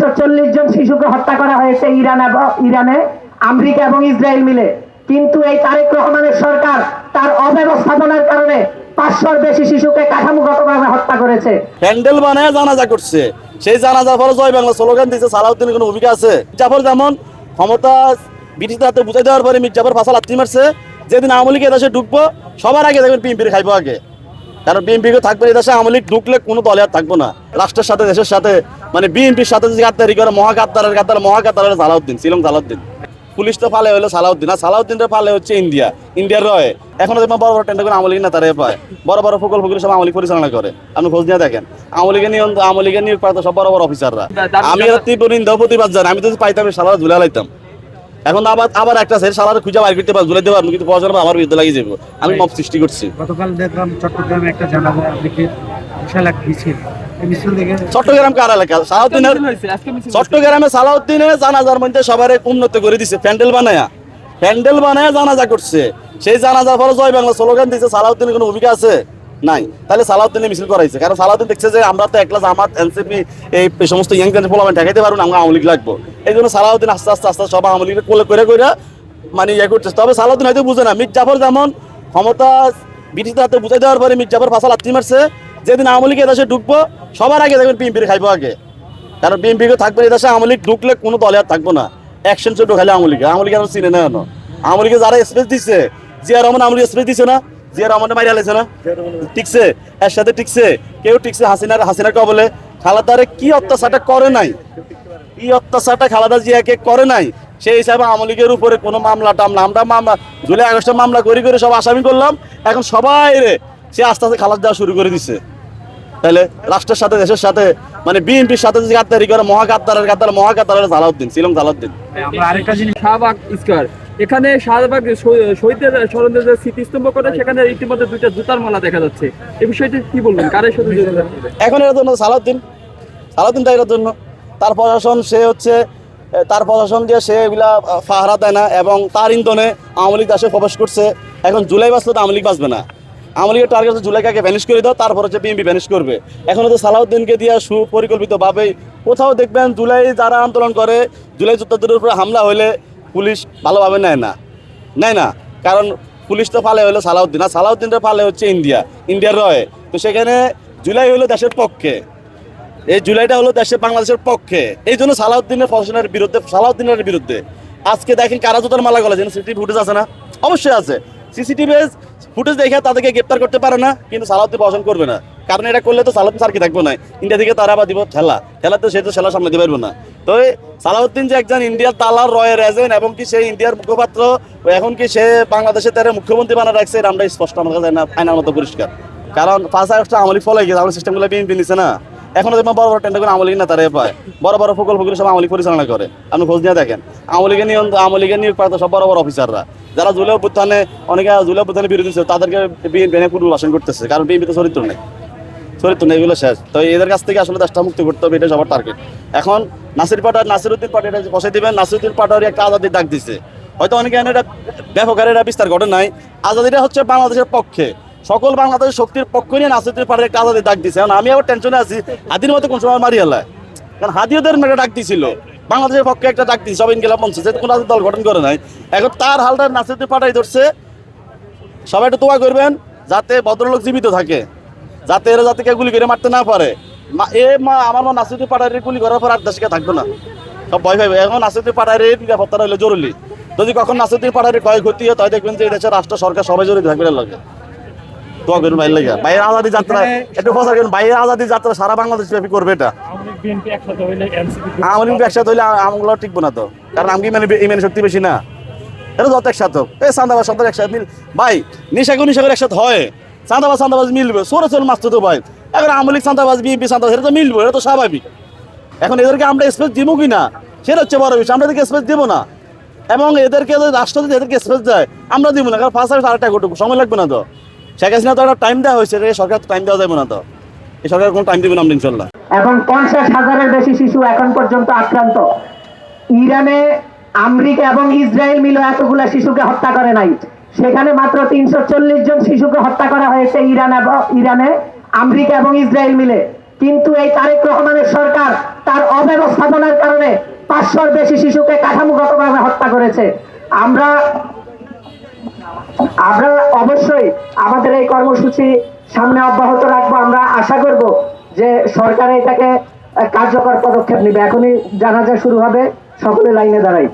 340 জন শিশুকে হত্যা করা হয়েছে ইরানে আমেরিকা এবং ইসরায়েল মিলে। কিন্তু এই তারেক রহমানের সরকার তার অব্যবস্থাপনার কারণে 500-র বেশি শিশুকে কাঠামোগতভাবে হত্যা করেছে। প্যান্ডেল বানায় জানাজা করছে, সেই জানাজা পরে জয় বাংলা স্লোগান দিচ্ছে। সালাউদ্দিনের কোনো ভূমিকা আছে? জাফর যেমন ক্ষমতা ব্রিটিশদের হাতে বুঝাই দেওয়ার পরে মির্জাফর ফাঁসা লাত্তি মারছে। যেদিন আওয়ামী লীগ এদেশে ঢুকবো সবার আগে দেখবেন বিএনপির খাইবো আগে, কারণ বিএনপিকে থাকবে এদেশে। আওয়ামী লীগ ঢুকলে কোনো দলে আর থাকবো না। রাষ্ট্রের সাথে দেশের সাথে মানে বিএনপির সাথে যদি গাদ্দারি করে মহাগাদ্দার হলো সালাউদ্দিন, শিলং সালাউদ্দিন। পুলিশ তো ফালে হলো সালাউদ্দিন, আর সালাউদ্দিনের ফালে হচ্ছে ইন্ডিয়ার রয়ে। এখনো দেখবেন বড় বড় টেন্ডার করে আওয়ামী লীগ নেতারা পায়, বড় বড় প্রকল্প সব আওয়ামী লীগ পরিচালনা করে। আপনি খোঁজ নিয়ে দেখেন আওয়ামী লীগের নিয়োগ প্রাপ্ত সব বড় বড় অফিসাররা। আমি এর তীব্র নিন্দা প্রতিবাদ জানি। আমি যদি পাইতাম সালাদ ঝুলে লাইতাম। এখন আবার একটা সালাদ খুঁজে বাইর করতে পারবো, ঝুলে দেবো, কিন্তু পড়াশোনা আমার বিরুদ্ধে লাগিয়ে যাবো। আমি মব সৃষ্টি করছি। গতকাল দেখলাম চট্টগ্রামে একটা জানাজা বিশাল এক মিছিল। চট্টগ্রাম কার এলাকা? চট্টগ্রামে সালাউদ্দিনের জানাজার মধ্যে সবার উন্নত করে দিছে। প্যান্ডেল বানায়া জানাজা করছে, সেই জানাজার পরে জয় বাংলা স্লোগান দিচ্ছে। সালাউদ্দিনের কোনো ভূমিকা আছে? নাই। তাহলে সালাউদ্দিনের মিছিল করাইছে, কারণ সালাউদ্দিন দেখছে যে আমরা তো একলা জামাত এনসিপি এই সমস্ত ইয়াং পোলামেন্ট ঠেকাইতে পারবো না, আমরা আওয়ামী লীগ লাগবো। এই জন্য সালাউদ্দিন আস্তে আস্তে সব আওয়ামী লীগের করে মানে ইয়ে করতেছে। তবে সালাউদ্দিন হয়তো বুঝে না। মির্জাফর যেমন ক্ষমতা ব্রিটিশদের হাতে বুঝাই দেওয়ার পরে মির্জাফর ফাঁসা লাত্তি মারছে। যেদিন আওয়ামী লীগ এদেশে ঢুকবো সবার আগে দেখবেন বিএনপির খাইবো আগে, কারণ বিএনপিকে থাকবে এদেশে। আওয়ামী লীগ ঢুকলে কোনো দলে আর থাকবো না। অ্যাকশন চোট খাইলে আওয়ামী লীগ আর চিনে না। আওয়ামী লীগে যারা স্পেস দিচ্ছে, জিয়া রহমান আওয়ামী লীগ স্পেস দিচ্ছে না, জিয়া রহমানের মাইরা লেছে না, টিকছে, এর সাথে টিকছে, কেউ টিকছে। হাসিনার কবলে খালেদারে কি অত্যাচারটা করে নাই, কি অত্যাচারটা খালেদা জিয়াকে করে নাই, সেই হিসাবে আওয়ামী লীগের উপরে কোনো মামলা আমরা জুলাই আগস্টে মামলা করে সব আসামি করলাম। এখন সবাই সে আস্তে আস্তে খালাস দেওয়া শুরু করে দিচ্ছে। তাহলে রাষ্ট্রের সাথে দেশের সাথে মানে বিএনপির সাথে যদি গাদ্দারি করে মহাগাদ্দার হলো সালাউদ্দিন, শিলং সালাউদ্দিন। আমরা আরেকটা জিনিস, শাহবাগ স্কয়ার, এখানে শাহবাগ শহীদের স্মরণের যে স্মৃতিস্তম্ভ করে সেখানে ইতিমধ্যে 2টা জুতার মালা দেখা যাচ্ছে। এই বিষয়টি কি বলবেন? কারের সাথে এখন এর জন্য সালাউদ্দিন এর জন্য তার প্রশাসন, তার প্রশাসন দিয়ে সে এগুলা ফাহারা দেয় না, এবং তার ইন্ধনে আওয়ামী লীগ দেশে প্রবেশ করছে। এখন জুলাই বাঁচলে তো আওয়ামী লীগ বাঁচবে না। আওয়ামী লীগের টার্গেট জুলাইকে ভ্যানিশ করে দাও, তারপর হচ্ছে বিএনপি ভ্যানিশ করবে। এখন তো সালাউদ্দিনকে দিয়ে সুপরিকল্পিতভাবে কোথাও দেখবেন জুলাই যারা আন্দোলন করে, জুলাই যোদ্ধাদের উপরে হামলা হলে পুলিশ ভালোভাবে নেয় না, কারণ পুলিশ তো ফালে হলো সালাউদ্দিন, আর সালাউদ্দিনের ফালে হচ্ছে ইন্ডিয়ার রয়ে। তো সেখানে জুলাই হলো দেশের পক্ষে, এই জুলাইটা হলো বাংলাদেশের পক্ষে। এই জন্য সালাউদ্দিনের প্রশাসনের বিরুদ্ধে আজকে দেখেন কারা জুতার মালা গলা। সিসিটিভি ফুটেজ আছে না? অবশ্যই আছে। সিসিটিভি ফুটেজ দেখে তাদেরকে গ্রেপ্তার করতে পারে না, কিন্তু সালাউদ্দিন প্রশাসন করবে না, কারণ এটা করলে তো সালাউদ্দিন স্যার কি থাকবো না। ইন্ডিয়া থেকে তারা আবার দিব খেলাতে সে তো খেলা সামলাতে পারবো না। তো সালাউদ্দিন যে একজন ইন্ডিয়ার তালার রয়ের এজেন্ট, এবং কি সেই ইন্ডিয়ার মুখপাত্র, এখন কি সে বাংলাদেশে তারা মুখ্যমন্ত্রী বানা রাখছে, আমরা স্পষ্ট আমার কাছে আইনার মতো পরিষ্কার। কারণ 5 আগস্ট আওয়ামী লীগ ফলে গেছে, আমাদের সিস্টেমগুলো বিএনপি নিচ্ছে না। এখনো দেখবেন বড় বড় টেন্ডার করে আওয়ামী লীগ নেতারা পায়, বড় বড় প্রকল্প সব আওয়ামী লীগ পরিচালনা করে। আপনি খোঁজ নিয়ে দেখেন আওয়ামী লীগের নিয়োগ প্রাপ্ত সব বড় বড় অফিসাররা, যারা জুলাই অভ্যুত্থানে বিরোধী ছিল, তাদেরকে বিএনপি পূর্বাসন করতেছে, কারণ বিএনপিতে চরিত্র নেই এগুলো শেষ। তো এদের কাছ থেকে আসলে দেশটা মুক্তি করতে হবে, এটা সবার টার্গেট। এখন নাসিরউদ্দিন পাটোয়ারি এটা বসাই দিবেন। নাসিরউদ্দিন পাটোয়ারি একটা আজাদির ডাক দিচ্ছে, হয়তো অনেকে এটা ব্যাপক হারে এটা বিস্তার ঘটে নাই। আজাদিটা হচ্ছে বাংলাদেশের পক্ষে, সকল বাংলাদেশের শক্তির পক্ষ নিয়ে নাসিরউদ্দিন পাটোয়ারি একটা আজাদির ডাক দিচ্ছে। এখন আমি আবার টেনশনে আছি, হাদির মতো কোন সময় মারি হেলায়, কারণ হাদিওদের একটা ডাক দিয়েছিল, বাংলাদেশের পক্ষে একটা ডাক দিচ্ছে, সব ইনকিলাব মঞ্চ, যেহেতু কোনো দল গঠন করে নাই। এখন তার হালটা নাসিরউদ্দিন পাটোয়ারি ধরছে। সবাই একটু দোয়া করবেন যাতে ভদ্রলোক জীবিত থাকে, যাতে এরা যাতে কেউ গুলি করে মারতে না পারে। আমার নাসিরউদ্দিন পাটোয়ারির গুলি করার পর আর দেশকে থাকবে না, সব ভয় পাইবে। এখন নাসিরউদ্দিন পাটোয়ারির নিরাপত্তা হলো জরুরি। যদি কখন নাসিরউদ্দিন পাটোয়ারির ক্ষয়ক্ষতি হয়, তাই দেখবেন যে এই দেশের রাষ্ট্র সরকার সবাই জড়িত থাকবে। লাগে দোয়া করুন ভাইয়ের লাগে। ভাইয়ের আজাদি যাত্রা একটু প্রচার করুন, ভাইয়ের আজাদি যাত্রা সারা বাংলাদেশ ব্যাপী করবে। এটা আওয়ামী লীগ একসাথে হইলে আমগুলো টিকবো না তো, কারণ আমি ইমানে শক্তি বেশি না। এটা যত একসাথে হোক, এই চাঁদাবাজ সন্তান একসাথে মিল ভাই, নিশাগুন একসাথে হয়, চাঁদাবাজ মিলবে, চোর মাস্ত তো ভাই। এখন আওয়ামী লীগ চাঁদাবাজ, বিএনপি চাঁদাবাজ, এটা তো মিলবে, এটা তো স্বাভাবিক। এখন এদেরকে আমরা স্পেস দিব কি না, সেটা হচ্ছে বড় বিষয়। আমরা এদেরকে স্পেস দেবো না, এবং এদেরকে রাষ্ট্র যদি এদেরকে স্পেস দেয় আমরা দিব না, কারণ 5 আগস্ট আরেকটা ঘটুক, সময় লাগবে না তো। শেখ হাসিনা তো একটা টাইম দেওয়া হয়েছে, সরকার তো টাইম দেওয়া যাবে না, তো এই সরকার কোনো টাইম দেবে না আমরা ইনশাল্লাহ। এখন 50,000-এর বেশি শিশু এখন পর্যন্ত আক্রান্ত। ইরানে আমেরিকা এবং ইসরায়েল মিলে এতগুলা শিশুকে হত্যা করে নাই, সেখানে মাত্র 340 জন শিশুকে হত্যা করা হয়েছে ইরানে আমেরিকা এবং ইসরায়েল মিলে। কিন্তু এই তারেক রহমানের সরকার তার অব্যবস্থাপনার কারণে 500-র বেশি শিশুকে কাঠামোগতভাবে হত্যা করেছে। আমরা অবশ্যই আমাদের এই কর্মসূচি সামনে অব্যাহত রাখবো। আমরা আশা করব যে সরকার এটাকে কার্যকর পদক্ষেপ নেবে। এখনই জানাজা শুরু হবে, সকলে লাইনে দাঁড়াই।